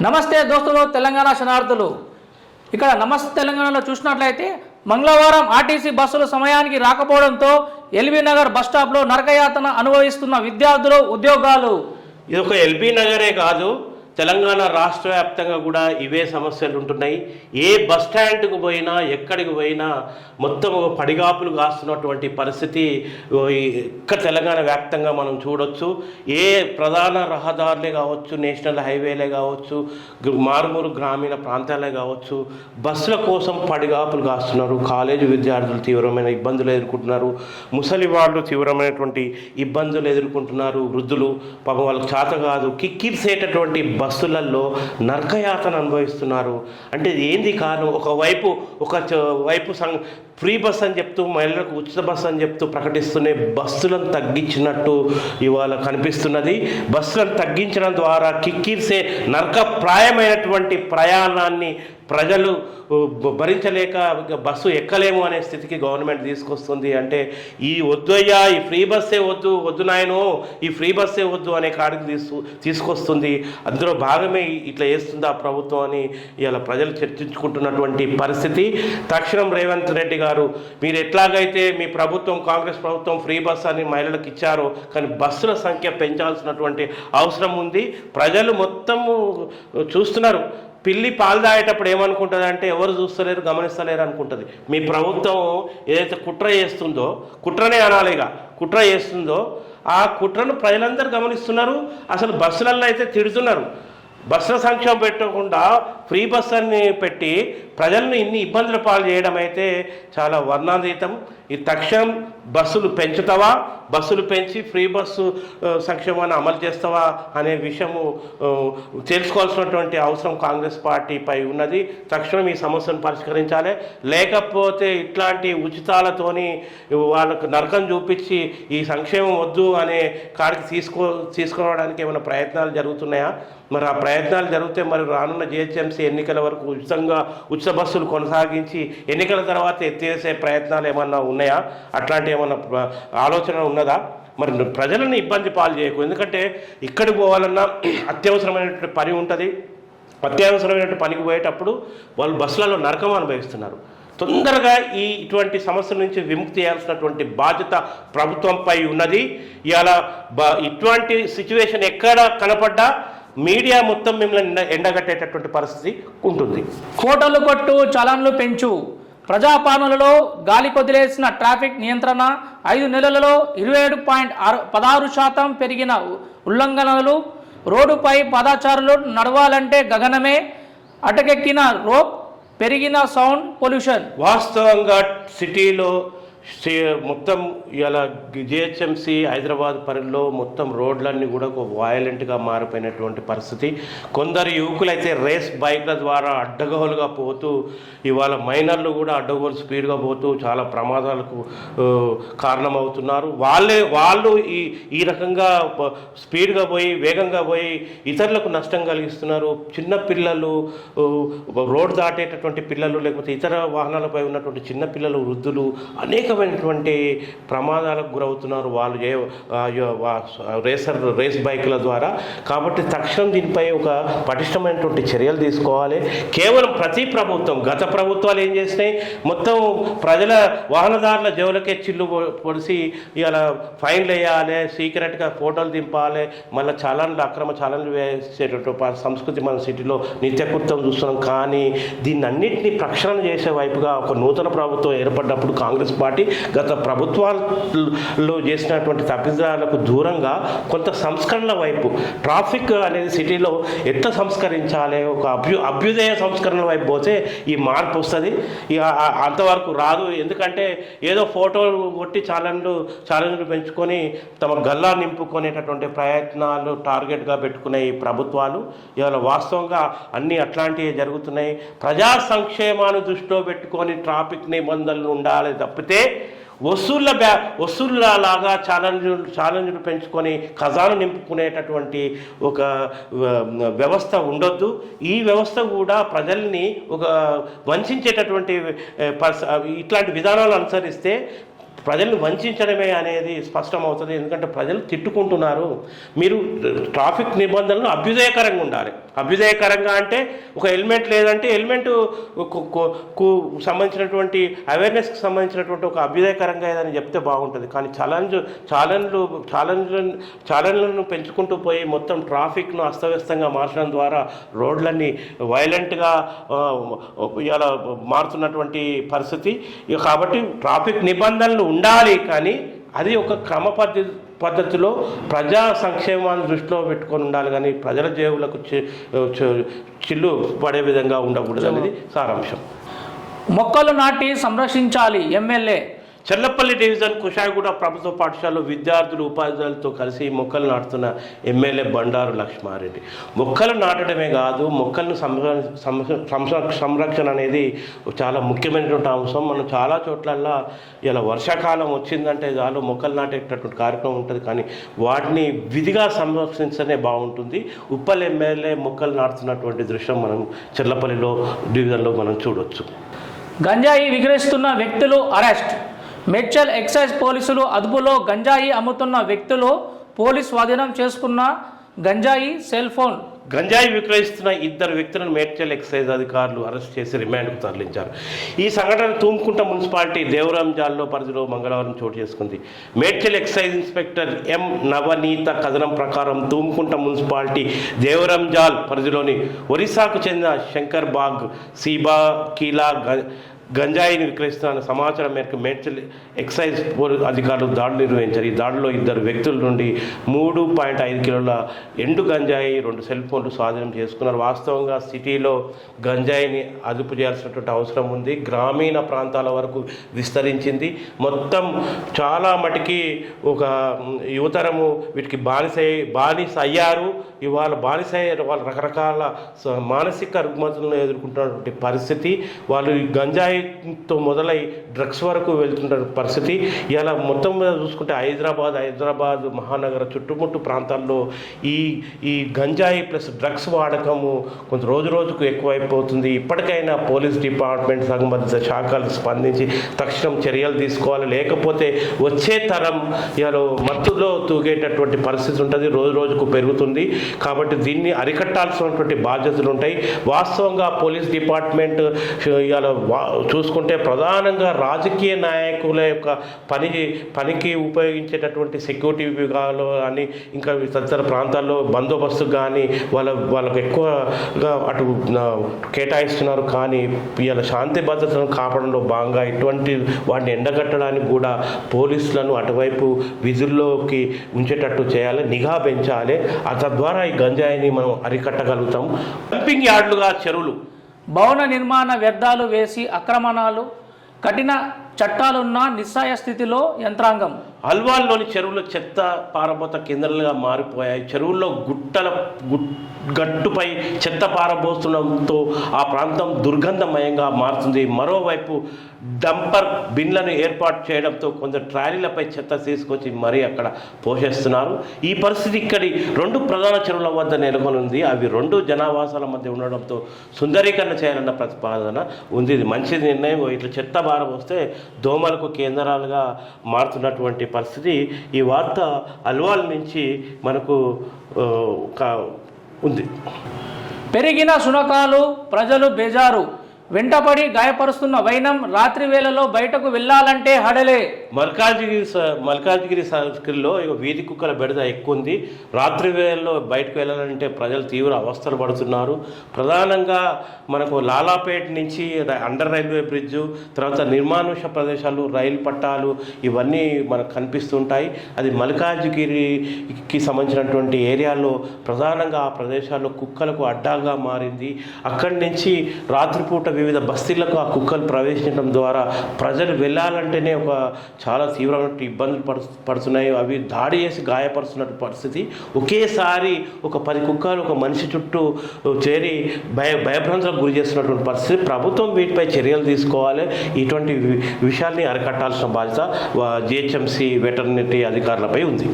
నమస్తే దోస్తులు, తెలంగాణ శనార్థులు. ఇక్కడ నమస్తే తెలంగాణలో చూసినట్లయితే మంగళవారం ఆర్టీసీ బస్సులు సమయానికి రాకపోవడంతో ఎల్బీ నగర్ బస్టాప్లో నరకయాతన అనుభవిస్తున్న విద్యార్థులు, ఉద్యోగాలు. ఇది ఒక ఎల్బీ నగరే కాదు, తెలంగాణ రాష్ట్ర వ్యాప్తంగా కూడా ఇవే సమస్యలు ఉంటున్నాయి. ఏ బస్ స్టాండ్కు పోయినా ఎక్కడికి పోయినా మొత్తం పడిగాపులు కాస్తున్నటువంటి పరిస్థితి ఇక్కడ తెలంగాణ వ్యాప్తంగా మనం చూడొచ్చు. ఏ ప్రధాన రహదారులే కావచ్చు, నేషనల్ హైవేలే కావచ్చు, మారుమూరు గ్రామీణ ప్రాంతాలే కావచ్చు, బస్సుల కోసం పడిగాపులు కాస్తున్నారు. కాలేజీ విద్యార్థులు తీవ్రమైన ఇబ్బందులు ఎదుర్కొంటున్నారు. ముసలి వాళ్ళు తీవ్రమైనటువంటి ఇబ్బందులు ఎదుర్కొంటున్నారు. వృద్ధులు పాపం వాళ్ళకి చేత కాదు, కిక్కిరిసేటటువంటి బస్సులలో నరకయాతన అనుభవిస్తున్నారు. అంటే ఏంది కారణం? ఒకవైపు ఫ్రీ బస్ అని చెప్తూ, మహిళలకు ఉచిత బస్సు అని చెప్తూ ప్రకటిస్తూనే బస్సులను తగ్గించినట్టు ఇవాళ కనిపిస్తున్నది. బస్సులను తగ్గించడం ద్వారా కిక్కిరిసే నరకప్రాయమైనటువంటి ప్రయాణాన్ని ప్రజలు భరించలేక బస్సు ఎక్కలేము అనే స్థితికి గవర్నమెంట్ తీసుకొస్తుంది. అంటే ఈ వద్దయ్యా, ఈ ఫ్రీ బస్సే వద్దు నాయనో, ఈ ఫ్రీ బస్సే వద్దు అనే కాడికి తీసుకొస్తుంది. అందులో భాగమే ఇట్లా చేస్తుంది ఆ ప్రభుత్వం అని ఇవాళ ప్రజలు చర్చించుకుంటున్నటువంటి పరిస్థితి. తక్షణం రేవంత్ రెడ్డి గారు, మీరు ఎట్లాగైతే మీ ప్రభుత్వం, కాంగ్రెస్ ప్రభుత్వం ఫ్రీ బస్ అని మహిళలకు ఇచ్చారో, కానీ బస్సుల సంఖ్య పెంచాల్సినటువంటి అవసరం ఉంది. ప్రజలు మొత్తము చూస్తున్నారు. పిల్లి పాలు తాగేటప్పుడు ఏమనుకుంటుంది అంటే ఎవరు చూస్తలేరు, గమనిస్తలేరు అనుకుంటుంది. మీ ప్రభుత్వం ఏదైతే కుట్ర చేస్తుందో, కుట్రనే అనాలిగా, కుట్ర చేస్తుందో ఆ కుట్రను ప్రజలందరూ గమనిస్తున్నారు. అసలు బస్సులలో అయితే తిడుతున్నారు. బస్సుల సంక్షేమం పెట్టకుండా ఫ్రీ బస్ అని పెట్టి ప్రజలను ఇన్ని ఇబ్బందుల పాలు చేయడం అయితే చాలా వర్ణాతీతం. ఈ తక్షణం బస్సులు పెంచుతావా, బస్సులు పెంచి ఫ్రీ బస్సు సంక్షేమాన్ని అమలు చేస్తావా అనే విషయము తెలుసుకోవాల్సినటువంటి అవసరం కాంగ్రెస్ పార్టీపై ఉన్నది. తక్షణం ఈ సమస్యను పరిష్కరించాలి. లేకపోతే ఇట్లాంటి ఉచితాలతోని వాళ్ళకు నరకం చూపించి ఈ సంక్షేమం వద్దు అనే కాడికి తీసుకోవడానికి ఏమైనా ప్రయత్నాలు జరుగుతున్నాయా? మరి ఆ ప్రయత్నాలు జరిగితే మరి రానున్న జిహెచ్ఎంసీ ఎన్నికల వరకు ఉచిత బస్సులు కొనసాగించి ఎన్నికల తర్వాత ఎత్తేసే ప్రయత్నాలు ఏమన్నా ఉన్నాయా? అట్లాంటి ఏమన్నా ఆలోచన ఉన్నదా? మరి ప్రజలను ఇబ్బంది పాలు చేయకు. ఎందుకంటే ఇక్కడికి పోవాలన్నా అత్యవసరమైనటువంటి పని ఉంటుంది. అత్యవసరమైనటువంటి పనికి పోయేటప్పుడు వాళ్ళు బస్సులలో నరకం అనుభవిస్తున్నారు. తొందరగా ఇటువంటి సమస్యల నుంచి విముక్తి చేయాల్సినటువంటి బాధ్యత ప్రభుత్వంపై ఉన్నది. ఇవాళ ఇటువంటి సిచ్యువేషన్ ఎక్కడ కనపడ్డా మీడియా మొత్తం మిమ్మల్ని ఎండగట్టేటటువంటి పరిస్థితి ఉంటుంది. కోటలు కొట్టు, చలాన్లు పెంచు. ప్రజాపాలనలో గాలి కొదిలేసిన ట్రాఫిక్ నియంత్రణ 5 నెలలలో 27.16% పెరిగిన ఉల్లంఘనలు. రోడ్డుపై పాదచారులు నడవాలంటే గగనమే. అటకెక్కిన రోప్, పెరిగిన సౌండ్ పొల్యూషన్. వాస్తవంగా సిటీలో మొత్తం ఇలా జిహెచ్ఎంసీ హైదరాబాద్ పరిధిలో మొత్తం రోడ్లన్నీ కూడా ఒక వయలెంట్గా మారిపోయినటువంటి పరిస్థితి. కొందరు యువకులైతే రేస్ బైక్ల ద్వారా అడ్డగోలుగా పోతూ, ఇవాళ మైనర్లు కూడా అడ్డగోలు స్పీడ్గా పోతూ చాలా ప్రమాదాలకు కారణమవుతున్నారు. వాళ్ళు ఈ రకంగా స్పీడ్గా పోయి, వేగంగా పోయి ఇతరులకు నష్టం కలిగిస్తున్నారు. చిన్న పిల్లలు, రోడ్డు దాటేటటువంటి పిల్లలు, లేకపోతే ఇతర వాహనాలపై ఉన్నటువంటి చిన్నపిల్లలు, వృద్ధులు అనేకమైనటువంటి ప్రమాదాలకు గురవుతున్నారు వాళ్ళు రేస్ బైకుల ద్వారా. కాబట్టి తక్షణం దీనిపై ఒక పటిష్టమైనటువంటి చర్యలు తీసుకోవాలి. కేవలం ప్రతి ప్రభుత్వం, గత ప్రభుత్వాలు ఏం చేసినాయి, మొత్తం ప్రజల వాహనదారుల జేబులకే చిల్లు పొడిసి ఇలా ఫైన్లు వేయాలి, సీక్రెట్గా ఫోటోలు దింపాలి, మళ్ళీ అక్రమ చలాన్లు వేసేటటువంటి సంస్కృతి మన సిటీలో నిత్యకృత్యం చూస్తున్నాం. కానీ దీన్ని అన్నింటినీ ప్రక్షాళన చేసే వైపుగా ఒక నూతన ప్రభుత్వం ఏర్పడ్డప్పుడు కాంగ్రెస్ పార్టీ గత ప్రభుత్వాల్లో చేసినటువంటి తప్పిదాలకు దూరంగా కొంత సంస్కరణల వైపు, ట్రాఫిక్ అనేది సిటీలో ఎట్లా సంస్కరించాలి, ఒక అభ్యుదయ సంస్కరణల వైపు పోతే ఈ మార్పు వస్తుంది. అంతవరకు రాదు. ఎందుకంటే ఏదో ఫోటోలు కొట్టి ఛాలెంజ్లు పెంచుకొని తమ గల్లా నింపుకునేటటువంటి ప్రయత్నాలు టార్గెట్గా పెట్టుకునే ఈ ప్రభుత్వాలు ఇవాళ వాస్తవంగా అన్నీ అట్లాంటివి జరుగుతున్నాయి. ప్రజా సంక్షేమాన్ని దృష్టిలో పెట్టుకొని ట్రాఫిక్ నిబంధనలు ఉండాలి తప్పితే వసూళ్ళ లాగా ఛాలెంజ్లు పెంచుకొని ఖజాను నింపుకునేటటువంటి ఒక వ్యవస్థ ఉండొద్దు. ఈ వ్యవస్థ కూడా ప్రజల్ని ఒక వంచేటటువంటి ఇట్లాంటి విధానాలు అనుసరిస్తే ప్రజలను వంచడమే అనేది స్పష్టమవుతుంది. ఎందుకంటే ప్రజలు తిట్టుకుంటున్నారు. మీరు ట్రాఫిక్ నిబంధనలు అభ్యుదయకరంగా ఉండాలి. అభ్యుదయకరంగా అంటే ఒక హెల్మెట్ లేదంటే హెల్మెట్కు సంబంధించినటువంటి అవేర్నెస్కి సంబంధించినటువంటి ఒక అభ్యుదయకరంగా ఏదని చెప్తే బాగుంటుంది. కానీ ఛాలెంజ్లను పెంచుకుంటూ పోయి మొత్తం ట్రాఫిక్ను అస్తవ్యస్తంగా మార్చడం ద్వారా రోడ్లన్నీ వైలెంట్గా ఇలా మారుతున్నటువంటి పరిస్థితి. కాబట్టి ట్రాఫిక్ నిబంధనలు ఉండాలి, కానీ అది ఒక పద్ధతిలో ప్రజా సంక్షేమాన్ని దృష్టిలో పెట్టుకొని ఉండాలి, కానీ ప్రజల జేబులకు చిల్లు పడే విధంగా ఉండకూడదు అనేది సారాంశం. మొక్కలు నాటి సంరక్షించాలి. ఎమ్మెల్యే చెర్లపల్లి డివిజన్ కుషాయిగూడ ప్రభుత్వ పాఠశాలలో విద్యార్థులు ఉపాధ్యాయులతో కలిసి మొక్కలు నాటుతున్న ఎమ్మెల్యే బండారు లక్ష్మారెడ్డి. మొక్కలు నాటడమే కాదు, మొక్కలను సంరక్షణ అనేది చాలా ముఖ్యమైనటువంటి అంశం. మనం చాలా చోట్లల్లో ఇలా వర్షాకాలం వచ్చిందంటే చాలు మొక్కలు నాటేటటువంటి కార్యక్రమం ఉంటుంది, కానీ వాటిని విధిగా సంరక్షించనే బాగుంటుంది. ఉప్పల్ ఎమ్మెల్యే మొక్కలు నాటుతున్నటువంటి దృశ్యం మనం చెర్లపల్లిలో డివిజన్లో మనం చూడవచ్చు. గంజాయి విక్రయిస్తున్న వ్యక్తులు అరెస్ట్. మేడ్చల్ ఎక్సైజ్ పోలీసులు అదుపులో గంజాయి అమ్ముతున్న వ్యక్తులు పోలీస్ స్వాధీనం చేసుకున్న గంజాయి సెల్ ఫోన్. గంజాయి విక్రయిస్తున్న 2 వ్యక్తులను మేడ్చల్ ఎక్సైజ్ అధికారులు అరెస్ట్ చేసి రిమాండ్కు తరలించారు. ఈ సంఘటన తూముకుంట మున్సిపాలిటీ దేవరంజాల్లో పరిధిలో మంగళవారం చోటు చేసుకుంది. మేడ్చల్ ఎక్సైజ్ ఇన్స్పెక్టర్ ఎం నవనీత కథనం ప్రకారం తూముకుంట మున్సిపాలిటీ దేవరంజాల్ పరిధిలోని ఒరిస్సాకు చెందిన శంకర్ బాగ్ సీబా కీలా గంజాయిని విక్రయిస్తున్న సమాచారం మేరకు మేడ్చల్ ఎక్సైజ్ అధికారులు దాడులు నిర్వహించారు. ఈ దాడిలో 2 వ్యక్తుల నుండి 3.5 కిలోల ఎండు గంజాయి 2 సెల్ ఫోన్లు స్వాధీనం చేసుకున్నారు. వాస్తవంగా సిటీలో గంజాయిని అదుపు చేయాల్సినటువంటి అవసరం ఉంది. గ్రామీణ ప్రాంతాల వరకు విస్తరించింది. మొత్తం చాలా మటుకి ఒక యువతరము వీటికి బానిస అయ్యారు. ఇవాళ బానిస అయ్యారు. వాళ్ళు రకరకాల మానసిక రుగ్మతలను ఎదుర్కొంటున్నటువంటి పరిస్థితి. వాళ్ళు గంజాయితో మొదలై డ్రగ్స్ వరకు వెళ్తున్న పరిస్థితి. ఇలా మొత్తం మీద చూసుకుంటే హైదరాబాద్ మహానగర చుట్టుముట్టు ప్రాంతాల్లో ఈ గంజాయి ప్లస్ డ్రగ్స్ వాడకము కొంత రోజుకు ఎక్కువైపోతుంది. ఇప్పటికైనా పోలీస్ డిపార్ట్మెంట్ సంబంధిత శాఖలు స్పందించి తక్షణం చర్యలు తీసుకోవాలి. లేకపోతే వచ్చే తరం ఇలా మత్తులో తూగేటటువంటి పరిస్థితి ఉంటుంది. రోజుకు పెరుగుతుంది. కాబట్టి దీన్ని అరికట్టాల్సినటువంటి బాధ్యతలు ఉంటాయి. వాస్తవంగా పోలీస్ డిపార్ట్మెంట్ ఇలా చూసుకుంటే ప్రధానంగా రాజకీయ నాయకుల యొక్క పనికి ఉపయోగించేటటువంటి సెక్యూరిటీ విభాగాలు కానీ ఇంకా తదితర ప్రాంతాల్లో బందోబస్తు కానీ వాళ్ళకు ఎక్కువగా అటు కేటాయిస్తున్నారు. కానీ ఇలా శాంతి భద్రతను కాపాడంలో భాగంగా ఇటువంటి వాటిని ఎండగట్టడానికి కూడా పోలీసులను అటువైపు విధుల్లోకి ఉంచేటట్టు చేయాలి, నిఘా పెంచాలి. తద్వారా ఈ గంజాయిని మనం అరికట్టగలుగుతాం. డంపింగ్ యార్డులుగా చెరువులు, భవన నిర్మాణ వ్యర్థాలు వేసి ఆక్రమణలు, కఠిన చట్టాలున్న నిస్సాయ స్థితిలో యంత్రాంగం. అల్వాల్లోని చెరువులు చెత్త పారబోత కేంద్రాలుగా మారిపోయాయి. చెరువుల్లో గట్టుపై చెత్త పారబోతుండడంతో ఆ ప్రాంతం దుర్గంధమయంగా మారుతుంది. మరోవైపు డంపర్ బిన్లను ఏర్పాటు చేయడంతో కొందరు ట్రాలీలపై చెత్త తీసుకొచ్చి మరీ అక్కడ పోషిస్తున్నారు. ఈ పరిస్థితి ఇక్కడి 2 ప్రధాన చెరువుల వద్ద నెలకొనుంది. అవి 2 జనావాసాల మధ్య ఉండడంతో సుందరీకరణ చేయాలన్న ప్రతిపాదన ఉంది. ఇది మంచి నిర్ణయం. ఇట్లా చెత్త పారబోస్తే దోమలకు కేంద్రాలుగా మారుతున్నటువంటి పరిస్థితి. ఈ వార్త అల్వాల్ నుంచి మనకు ఉంది. పెరిగిన శునకాలు, ప్రజలు బేజారు. వెంటపడి గాయపరుస్తున్న వైనం. రాత్రి వేళలో బయటకు వెళ్ళాలంటే హడలే. మల్కాజ్గిరి సర్కిల్లో వీధి కుక్కల బెడద ఎక్కువ ఉంది. రాత్రి వేళల్లో బయటకు వెళ్ళాలంటే ప్రజలు తీవ్ర అవస్థలు పడుతున్నారు. ప్రధానంగా మనకు లాలాపేట్ నుంచి అండర్ రైల్వే బ్రిడ్జు, తర్వాత నిర్మానుష ప్రదేశాలు, రైలు పట్టాలు ఇవన్నీ మనకు కనిపిస్తుంటాయి. అది మల్కాజ్గిరికి సంబంధించినటువంటి ఏరియాలో ప్రధానంగా ఆ ప్రదేశాల్లో కుక్కలకు అడ్డాగా మారింది. అక్కడి నుంచి రాత్రిపూట వివిధ బస్తీలకు ఆ కుక్కలు ప్రవేశించడం ద్వారా ప్రజలు వెళ్ళాలంటేనే చాలా తీవ్రమైన ఇబ్బందులు పడుతున్నాయి. అవి దాడి చేసి గాయపరుస్తున్న పరిస్థితి. ఒకేసారి ఒక 10 కుక్కలు ఒక మనిషి చుట్టూ చేరి భయభ్రాంతులకు గురి చేస్తున్నటువంటి పరిస్థితి. ప్రభుత్వం వీటిపై చర్యలు తీసుకోవాలి. ఇటువంటి విషయాల్ని అరికట్టాల్సిన బాధ్యత GHMC వెటర్నరీ అధికారులపై ఉంది.